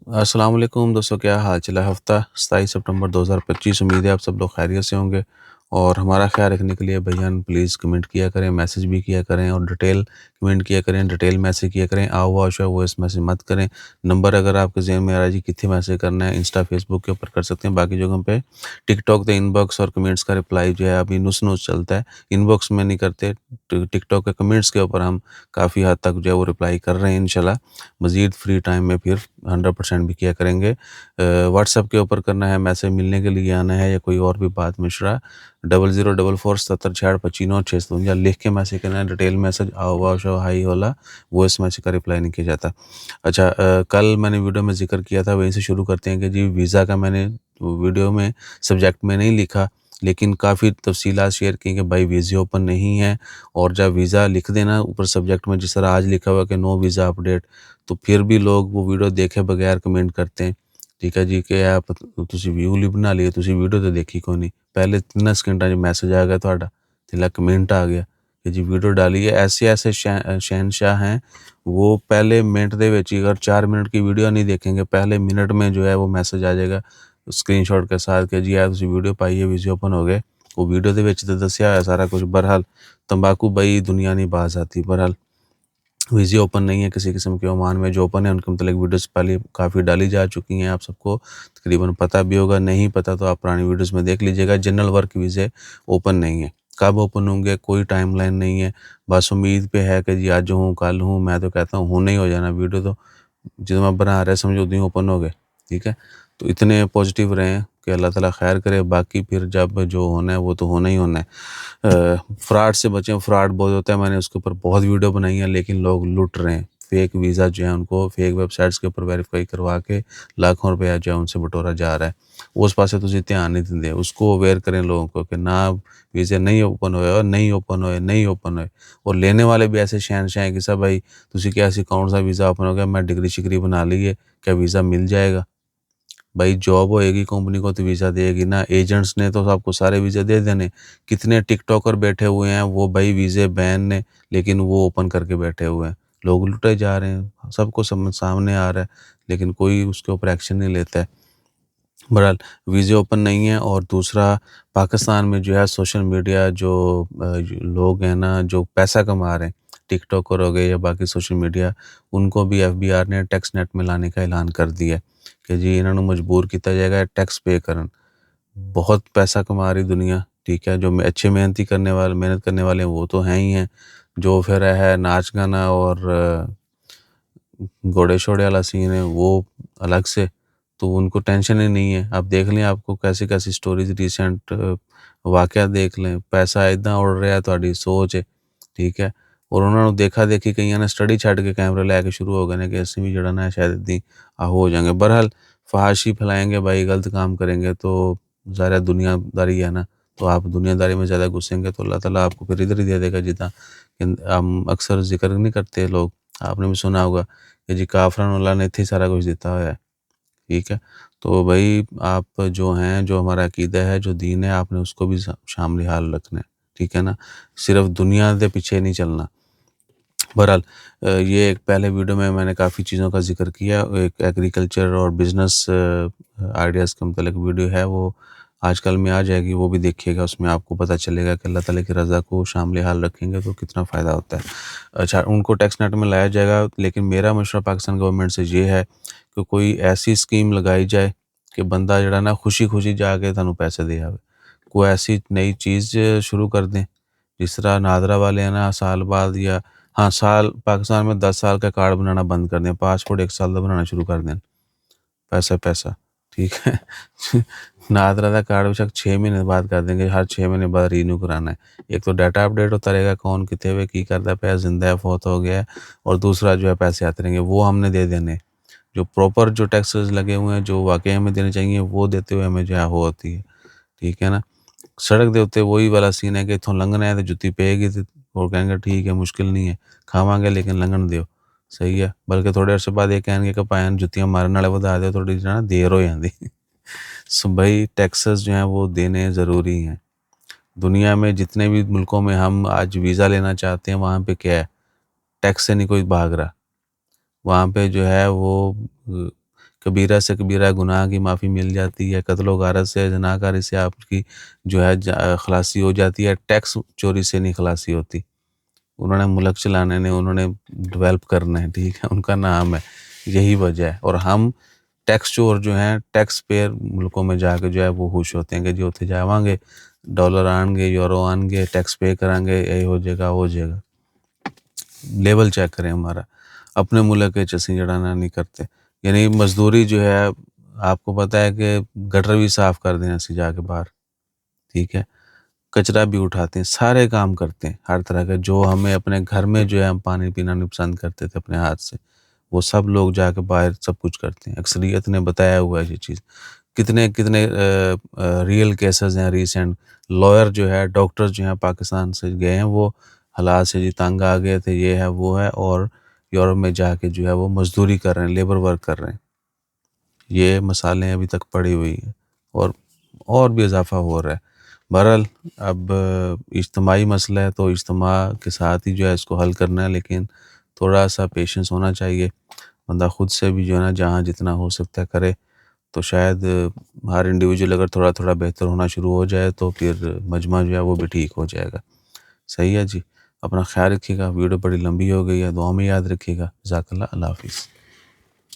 السلام علیکم دوستوں، کیا حال چل ہے؟ ہفتہ 27 سپٹمبر 2025، امید ہے آپ سب لوگ خیریت سے ہوں گے۔ اور ہمارا خیال رکھنے کے لیے بھائیان پلیز کمنٹ کیا کریں، میسیج بھی کیا کریں، اور ڈیٹیل کمنٹ کیا کریں، ڈیٹیل میسیج کیا کریں۔ آؤ شو وائس میسیج مت کریں۔ نمبر اگر آپ کے ذہن میں آ رہا ہے جی کتنے میسیج کرنا ہے، انسٹا فیس بک کے اوپر کر سکتے ہیں، باقی جگہوں پہ ٹک ٹاک تے ان باکس اور کمنٹس کا رپلائی جو ہے ابھی نس نس چلتا ہے، ان باکس میں نہیں کرتے، ٹک ٹاک کے کمنٹس کے اوپر ہم کافی حد تک جو ہے وہ رپلائی کر رہے ہیں۔ انشاءاللہ مزید فری ٹائم میں پھر 100% بھی کیا کریں گے۔ واٹس ایپ کے اوپر کرنا ہے، میسیج ملنے کے لیے آنا ہے، یا کوئی اور بھی بات مشورہ 0044774659 لکھ کے میسیج کرنا ہے، ڈیٹیل میسیج آؤ شو ہائی ہولا، وائس میسیج کا رپلائی نہیں کیا جاتا۔ اچھا، کل میں نے ویڈیو میں ذکر کیا تھا، وہیں سے شروع کرتے ہیں کہ جی ویزا کا میں نے ویڈیو میں سبجیکٹ میں نہیں لکھا، لیکن کافی تفصیلات شیئر کی کہ بھائی ویزے اوپن نہیں ہے، اور جب ویزا لکھ دینا اوپر سبجیکٹ میں، جس طرح آج لکھا ہوا کہ نو ویزا اپڈیٹ، تو پھر بھی لوگ وہ ویڈیو دیکھے بغیر کمنٹ کرتے ہیں۔ ٹھیک ہے جی، کہ آپ تسی ویو لی بنا لیے، تسی ویڈیو تو دیکھی کوئی نہیں، پہلے 3 سیکنڈاں جو میسیج آ گیا تھوڑا تھلا کمنٹ آ گیا کہ جی ویڈیو ڈالی ہے۔ ایسے شہنشاہ ہیں، وہ پہلے منٹ دے وچ اگر 4 منٹ کی ویڈیو نہیں دیکھیں گے، پہلے منٹ میں جو ہے وہ میسیج آ جائے گا اسکرین شاٹ کے ساتھ کہ جی تسی ویڈیو پائی ہے، ویزے اوپن ہو گئے۔ وہ ویڈیو دے وچ تے دسیا ہے سارا کچھ۔ بہرحال تمباکو بھائی دنیا نہیں باز آتی۔ بہرحال ویزے اوپن نہیں ہے کسی قسم کے، عمان میں جو اوپن ہے ان کے متعلق ویڈیوز پہلے کافی ڈالی جا چکی ہیں، آپ سب کو تقریباً پتہ بھی ہوگا، نہیں پتہ تو آپ پرانی ویڈیوز میں دیکھ لیجئے گا۔ جنرل ورک ویزے اوپن نہیں ہے، کب اوپن ہوں گے کوئی ٹائم لائن نہیں ہے، بس امید پہ ہے کہ جی آج ہوں کل ہوں۔ میں تو کہتا ہوں ہونا ہی ہو جانا، ویڈیو تو جب میں بنا رہے سمجھو دیں اوپن ہو گئے۔ ٹھیک ہے، تو اتنے پوزیٹیو رہیں کہ اللہ تعالیٰ خیر کرے، باقی پھر جب جو ہونا ہے وہ تو ہونا ہی ہونا ہے۔ فراڈ سے بچیں، فراڈ بہت ہوتا ہے، میں نے اس کے اوپر بہت ویڈیو بنائی ہیں، لیکن لوگ لٹ رہے ہیں۔ فیک ویزا جو ہے ان کو فیک ویب سائٹس کے اوپر ویریفائی کروا کے لاکھوں روپیہ جو ہے ان سے بٹورا جا رہا ہے۔ اس پاسے تسی دھیان نہیں دیں، اس کو اویئر کریں لوگوں کو کہ نہ ویزے نہیں اوپن ہوئے، اور نہیں اوپن ہوئے، نہیں اوپن ہوئے۔ اور لینے والے بھی ایسے شہنشاہ ہیں کہ صاحب بھائی تسی کیا ایسی کون سا ویزا اوپن ہو گیا، میں ڈگری شگری بنا لی ہے، کیا ویزا مل جائے گا؟ بھائی جاب ہوئے گی کمپنی کو تو ویزا دے گی نا، ایجنٹس نے تو آپ کو سارے ویزے دے دینے۔ کتنے ٹک ٹاکر بیٹھے ہوئے ہیں وہ بھائی ویزے بین نے، لیکن وہ اوپن کر کے بیٹھے ہوئے ہیں، لوگ لٹے جا رہے ہیں، سب کو سامنے آ رہا ہے، لیکن کوئی اس کے اوپر ایکشن نہیں لیتا ہے۔ بہرحال ویزے اوپن نہیں ہے۔ اور دوسرا، پاکستان میں جو ہے سوشل میڈیا جو لوگ ہیں نا جو پیسہ کما رہے ہیں، ٹک ٹاکر ہو گئے یا باقی سوشل میڈیا، ان کو بھی ایف بی آر نے ٹیکس نیٹ میں لانے کا اعلان کر دیا ہے کہ جی انہوں نے مجبور کیتا جائے گا ٹیکس پے کرن۔ بہت پیسہ کما رہی دنیا، ٹھیک ہے، جو اچھے محنت کرنے والے ہیں وہ تو ہیں ہی ہیں، جو پھر ہے ناچ گانا اور گھوڑے شوڑے والا سین ہے وہ الگ سے، تو ان کو ٹینشن ہی نہیں ہے۔ آپ دیکھ لیں، آپ کو کیسی کیسی سٹوریز ریسنٹ واقعہ دیکھ لیں، پیسہ اتنا اڑ رہا ہے، تہاڈی سوچ ہے، ٹھیک ہے۔ اور انہوں نے دیکھا دیکھی کئیاں نے سٹڈی چھڈ کے کیمرے لے کے شروع ہو گئے نے کہ اسی بھی جڑا نا شاید اتنی ہو جائیں گے۔ بہرحال فحاشی پھیلائیں گے بھائی، غلط کام کریں گے تو ظاہر دنیا داری ہے نا، تو آپ دنیا داری میں زیادہ گھسیں گے تو اللہ تعالیٰ آپ کو پھر ادھر ہی دے دے گا۔ جتنا ہم اکثر ذکر نہیں کرتے لوگ، آپ نے بھی سنا ہوگا کہ جی کافران اللہ نے اتھی سارا کچھ دیتا ہوا ہے، ٹھیک ہے۔ تو بھائی آپ جو ہیں، جو ہمارا عقیدہ ہے، جو دین ہے، آپ نے اس کو بھی شامل حال رکھنا ہے، ٹھیک ہے نا، صرف دنیا دے پیچھے نہیں چلنا۔ بہرحال یہ ایک پہلے ویڈیو میں نے کافی چیزوں کا ذکر کیا، ایک ایگریکلچر اور بزنس آئیڈیاز کے متعلق ویڈیو ہے، وہ آج کل میں آ جائے گی، وہ بھی دیکھیے گا، اس میں آپ کو پتہ چلے گا کہ اللہ تعالیٰ کی رضا کو شامل حال رکھیں گے تو کتنا فائدہ ہوتا ہے۔ اچھا، ان کو ٹیکس نیٹ میں لایا جائے گا، لیکن میرا مشورہ پاکستان گورنمنٹ سے یہ ہے کہ کوئی ایسی اسکیم لگائی جائے کہ بندہ جڑا نا خوشی خوشی جا کے تانوں پیسے دے آوے، کوئی ایسی نئی چیز شروع کر دیں، جس طرح نادرا والے ہیں نا سال بعد یا سال پاکستان میں 10 سال کا کارڈ بنانا بند کر دیں، پاسپورٹ 1 سال کا بنانا شروع کر دیں، پیسہ ٹھیک ہے۔ نادرا کا کارڈ بے شک 6 مہینے بعد کر دیں گے، ہر 6 مہینے بعد رینیو کرانا ہے۔ ایک تو ڈیٹا اپڈیٹ ہوتا رہے گا، کون کتے ہوئے کی کرتا پیا، زندہ ہے فوت ہو گیا ہے، اور دوسرا جو ہے پیسے آتے رہیں گے، وہ ہم نے دے دینے، جو پراپر جو ٹیکسز لگے ہوئے ہیں جو واقعی ہمیں دینے چاہیے وہ دیتے ہوئے ہمیں جو ہے وہ ہوتی ہے، ٹھیک ہے نا۔ سڑک دے ہوتے وہی والا سین ہے کہ اتھوں لنگنا ہے تو جتی پے گی، اور کہیں گے ٹھیک ہے مشکل نہیں ہے کھاواں گے لیکن لنگن دیو، صحیح ہے، بلکہ تھوڑے عرصے بعد یہ کہیں گے کہ پائن جتیاں مارن والے ودا دیو، تھوڑی جو ہے نا دیر ہو جاندی۔ سو بھائی ٹیکسز جو ہیں وہ دینے ضروری ہیں۔ دنیا میں جتنے بھی ملکوں میں ہم آج ویزا لینا چاہتے ہیں، وہاں پہ کیا ہے، ٹیکس سے نہیں کوئی بھاگ رہا، وہاں پہ جو ہے وہ کبیرہ سے کبیرہ گناہ کی معافی مل جاتی ہے، قتل و غارت سے زنا کاری سے آپ کی جو ہے خلاصی ہو جاتی ہے، ٹیکس چوری سے نہیں خلاصی ہوتی. انہوں نے ملک چلانے نے، انہوں نے ڈیولپ کرنا ہے، ٹھیک ہے، ان کا نام ہے، یہی وجہ ہے. اور ہم ٹیکس چور جو ہیں، ٹیکس پیئر ملکوں میں جا کے جو ہے وہ خوش ہوتے ہیں کہ جی اتنے جاواں گے، ڈالر آن گے، یورو آن گے، ٹیکس پے کریں گے، یہی ہو جائے گا، ہو جائے گا. لیول چیک کریں ہمارا، اپنے ملک کے چسی جڑانا نہیں کرتے. یعنی مزدوری جو ہے، آپ کو پتہ ہے کہ گٹر بھی صاف کر دیں ایسے جا کے باہر، ٹھیک ہے، کچرا بھی اٹھاتے ہیں، سارے کام کرتے ہیں ہر طرح کا. جو ہمیں اپنے گھر میں جو ہے ہم پانی پینا نہیں پسند کرتے تھے اپنے ہاتھ سے، وہ سب لوگ جا کے باہر سب کچھ کرتے ہیں. اکثریت نے بتایا ہوا ہے یہ چیز. کتنے کتنے ریئل کیسز ہیں ریسنٹ. لائر جو ہے، ڈاکٹر جو ہیں پاکستان سے گئے ہیں، وہ حالات سے جی تنگ آ گئے تھے، یہ ہے وہ ہے، اور یورپ میں جا کے جو ہے وہ مزدوری کر رہے ہیں، لیبر ورک کر رہے ہیں. یہ مسائلیں ابھی تک پڑی ہوئی ہیں اور بھی اضافہ ہو رہا ہے. بہرحال اب اجتماعی مسئلہ ہے تو اجتماع کے ساتھ ہی جو ہے اس کو حل کرنا ہے، لیکن تھوڑا سا پیشنس ہونا چاہیے. بندہ خود سے بھی جو ہے نا جہاں جتنا ہو سکتا ہے کرے، تو شاید ہر انڈیویجول اگر تھوڑا تھوڑا بہتر ہونا شروع ہو جائے تو پھر مجمع جو ہے وہ بھی ٹھیک ہو جائے گا. صحیح ہے جی. اپنا خیال رکھیے گا. ویڈیو بڑی لمبی ہو گئی ہے، دعا میں یاد رکھیے گا. جزاک اللہ. اللہ حافظ.